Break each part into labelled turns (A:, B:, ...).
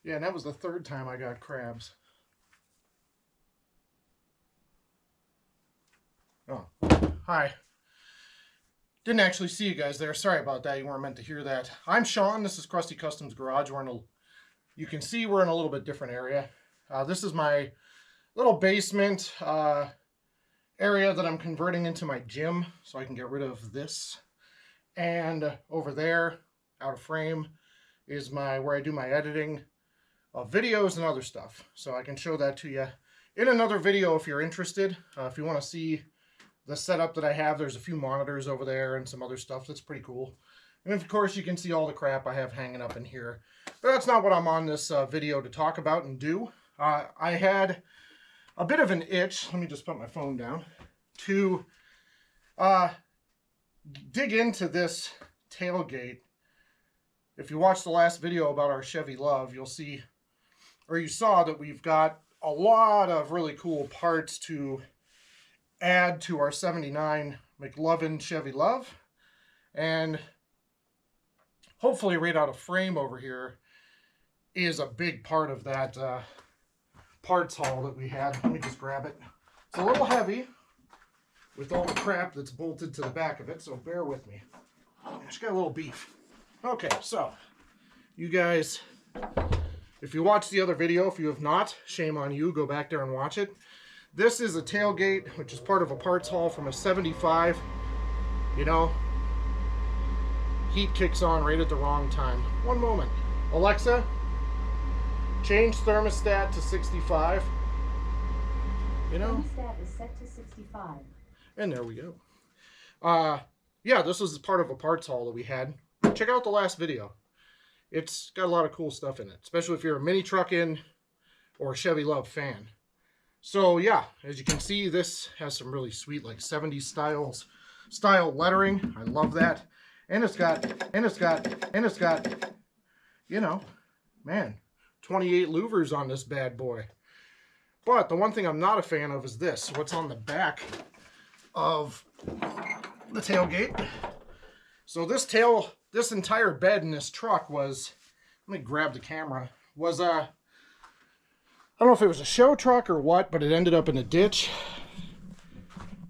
A: Yeah, and that was the third time I got crabs. Oh, hi. Didn't actually see you guys there. Sorry about that. You weren't meant to hear that. I'm Sean. This is Krusty Customs Garage. You can see we're in a little bit different area. This is my little basement area that I'm converting into my gym, so I can get rid of this. And over there, out of frame, is where I do my editing of videos and other stuff. So I can show that to you in another video if you're interested. If you want to see the setup that I have, there's a few monitors over there and some other stuff that's pretty cool. And of course you can see all the crap I have hanging up in here. But that's not what I'm on this video to talk about and do. I had a bit of an itch, let me just put my phone down, to dig into this tailgate. If you watched the last video about our Chevy Love, you'll see, or you saw, that we've got a lot of really cool parts to add to our 79 McLuvin Chevy Love. And hopefully right out of frame over here is a big part of that parts haul that we had. Let me just grab it. It's a little heavy with all the crap that's bolted to the back of it, so bear with me. It's got a little beef. Okay, so you guys, if you watched the other video, if you have not, shame on you, go back there and watch it. This is a tailgate, which is part of a parts haul from a 75. You know, heat kicks on right at the wrong time. One moment. Alexa, change thermostat to 65. You know?
B: Thermostat is set to 65.
A: And there we go. Yeah, this was part of a parts haul that we had. Check out the last video. It's got a lot of cool stuff in it, especially if you're a mini Truckin or a Chevy Love fan. So yeah, as you can see, this has some really sweet, like 70s style lettering. I love that. And it's got, you know, man, 28 louvers on this bad boy. But the one thing I'm not a fan of is this, what's on the back of the tailgate. So this entire bed in this truck was, let me grab the camera, was I don't know if it was a show truck or what, but it ended up in a ditch.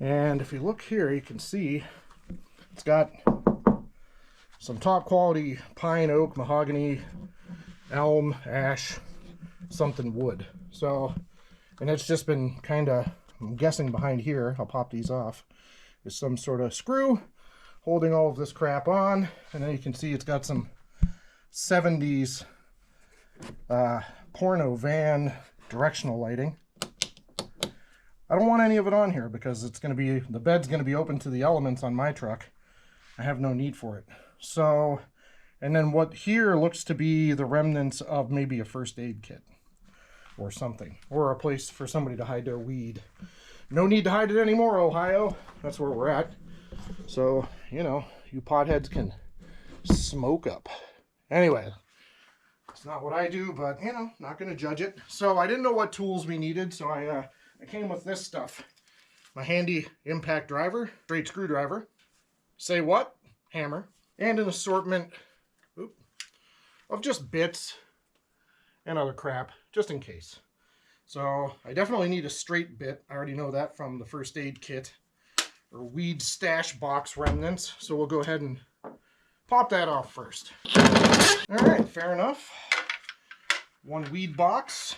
A: And if you look here, you can see it's got some top quality pine, oak, mahogany, elm, ash, something wood. So, and it's just been kind of, I'm guessing behind here, I'll pop these off, is some sort of screw holding all of this crap on. And then you can see it's got some 70s porno van directional lighting. I don't want any of it on here because it's going to be, the bed's going to be open to the elements on my truck. I have no need for it. So, and then what here looks to be the remnants of maybe a first aid kit or something, or a place for somebody to hide their weed. No need to hide it anymore, Ohio. That's where we're at. So, you know, you potheads can smoke up. Anyway, it's not what I do, but, you know, not going to judge it. So I didn't know what tools we needed, so I came with this stuff. My handy impact driver, straight screwdriver, say what? Hammer, and an assortment of just bits and other crap, just in case. So I definitely need a straight bit. I already know that from the first aid kit, or weed stash box remnants. So we'll go ahead and pop that off first. All right, fair enough. One weed box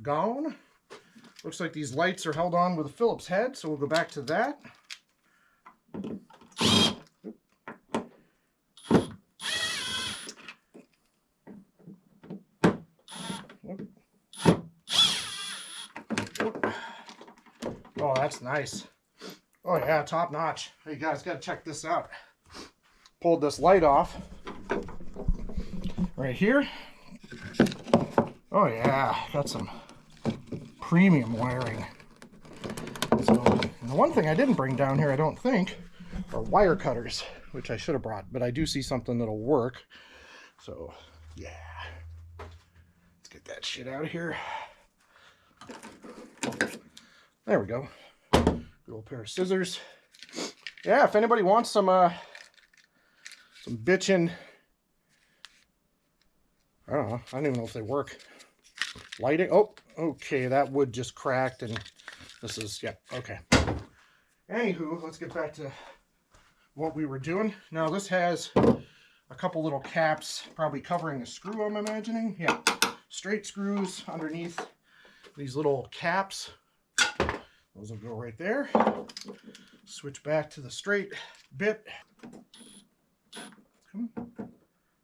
A: gone. Looks like these lights are held on with a Phillips head, so we'll go back to that. Oh, that's nice. Oh yeah, top notch. Hey guys, gotta check this out. Pulled this light off right here. Oh yeah, got some premium wiring. So, and the one thing I didn't bring down here, I don't think, are wire cutters, which I should have brought, but I do see something that'll work. So yeah, let's get that shit out of here. There we go. Good old pair of scissors. Yeah, if anybody wants some bitchin', I don't know. I don't even know if they work. Lighting. Oh, okay. That wood just cracked, and this is, yeah, okay. Anywho, let's get back to what we were doing. Now, this has a couple little caps, probably covering a screw, I'm imagining. Yeah, straight screws underneath these little caps. Those will go right there. Switch back to the straight bit. Come on.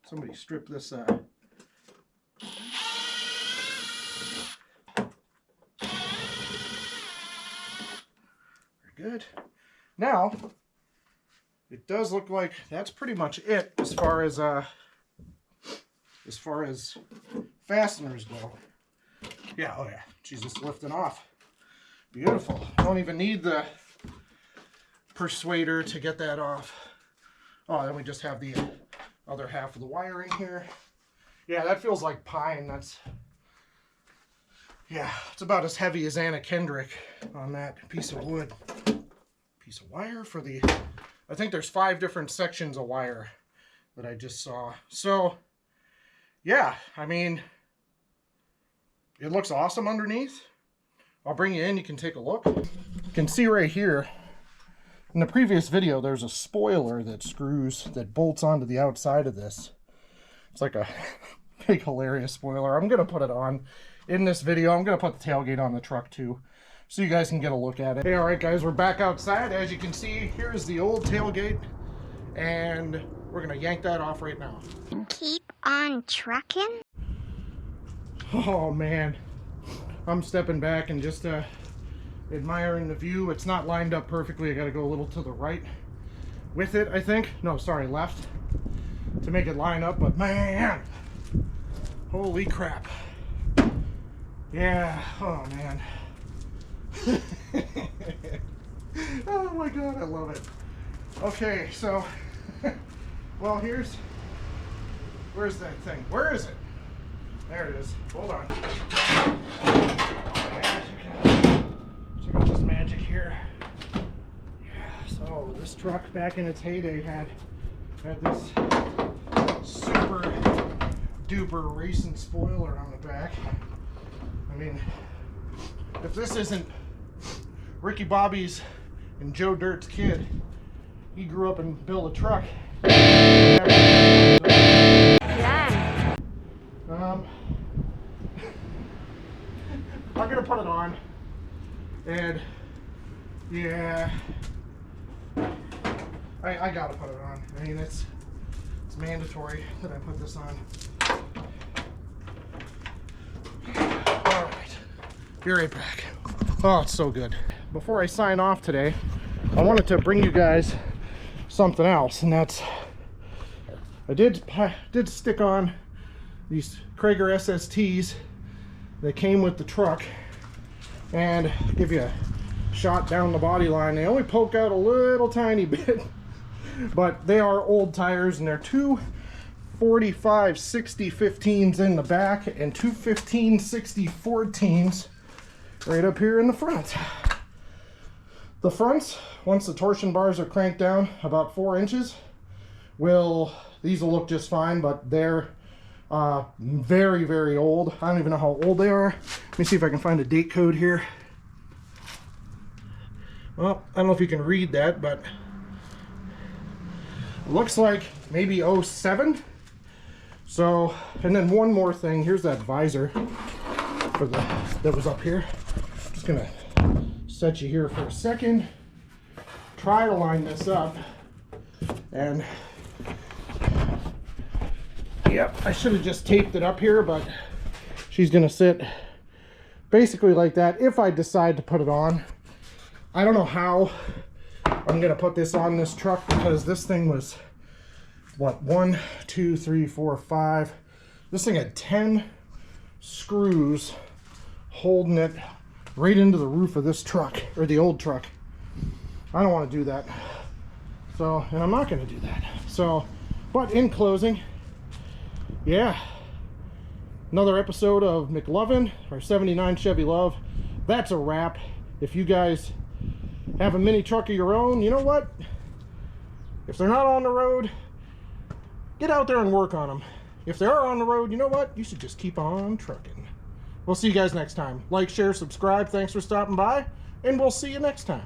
A: Somebody strip this very good. Now, it does look like that's pretty much it as far as fasteners go. Yeah, oh yeah, she's just lifting off. Beautiful. Don't even need the persuader to get that off. Oh, then we just have the other half of the wiring here. Yeah, that feels like pine. That's, yeah, it's about as heavy as Anna Kendrick on that piece of wood. Piece of wire for the, I think there's 5 different sections of wire that I just saw. So, yeah, I mean, it looks awesome underneath. I'll bring you in, you can take a look. You can see right here, in the previous video, there's a spoiler that screws, that bolts onto the outside of this. It's like a big hilarious spoiler. I'm gonna put it on in this video. I'm gonna put the tailgate on the truck too, so you guys can get a look at it. Hey, all right guys, we're back outside. As you can see, here's the old tailgate, and we're gonna yank that off right now.
B: Keep on trucking.
A: Oh man, I'm stepping back and just admiring the view. It's not lined up perfectly. I gotta go a little to the right with it, I think. No, sorry, left, to make it line up. But man, holy crap. Yeah, oh man. Oh my god, I love it. Okay, so well, where's that thing? Where is it? There it is. Hold on. Check out this magic here. Yeah, so this truck back in its heyday had this super duper racing spoiler on the back. I mean, if this isn't Ricky Bobby's and Joe Dirt's kid, he grew up and built a truck.
B: Yeah.
A: I'm gonna put it on, and yeah, I gotta put it on. I mean, it's mandatory that I put this on. All right, be right back. Oh, it's so good. Before I sign off today, I wanted to bring you guys something else, and that's, I did stick on these Krager SSTs that came with the truck, and give you a shot down the body line. They only poke out a little tiny bit, but they are old tires, and they're two 45/60 15s in the back and two 15/60 14s right up here in the front. The fronts, once the torsion bars are cranked down about 4 inches, these will look just fine, but they're very, very old. I don't even know how old they are. Let me see if I can find a date code here. Well, I don't know if you can read that, but it looks like maybe 07. So, and then one more thing. Here's that visor that was up here. Just gonna set you here for a second. Try to line this up, and yep, I should have just taped it up here, but she's gonna sit basically like that if I decide to put it on. I don't know how I'm gonna put this on this truck, because this thing was, what, 1, 2, 3, 4, 5. This thing had 10 screws holding it right into the roof of this truck, or the old truck. I don't want to do that. So, and I'm not going to do that. So, but in closing, yeah, another episode of McLuvin, our 79 Chevy Love. That's a wrap. If you guys have a mini truck of your own, you know what? If they're not on the road, get out there and work on them. if they are on the road, you know what? You should just keep on trucking. We'll see you guys next time. Like, share, subscribe. Thanks for stopping by, and we'll see you next time.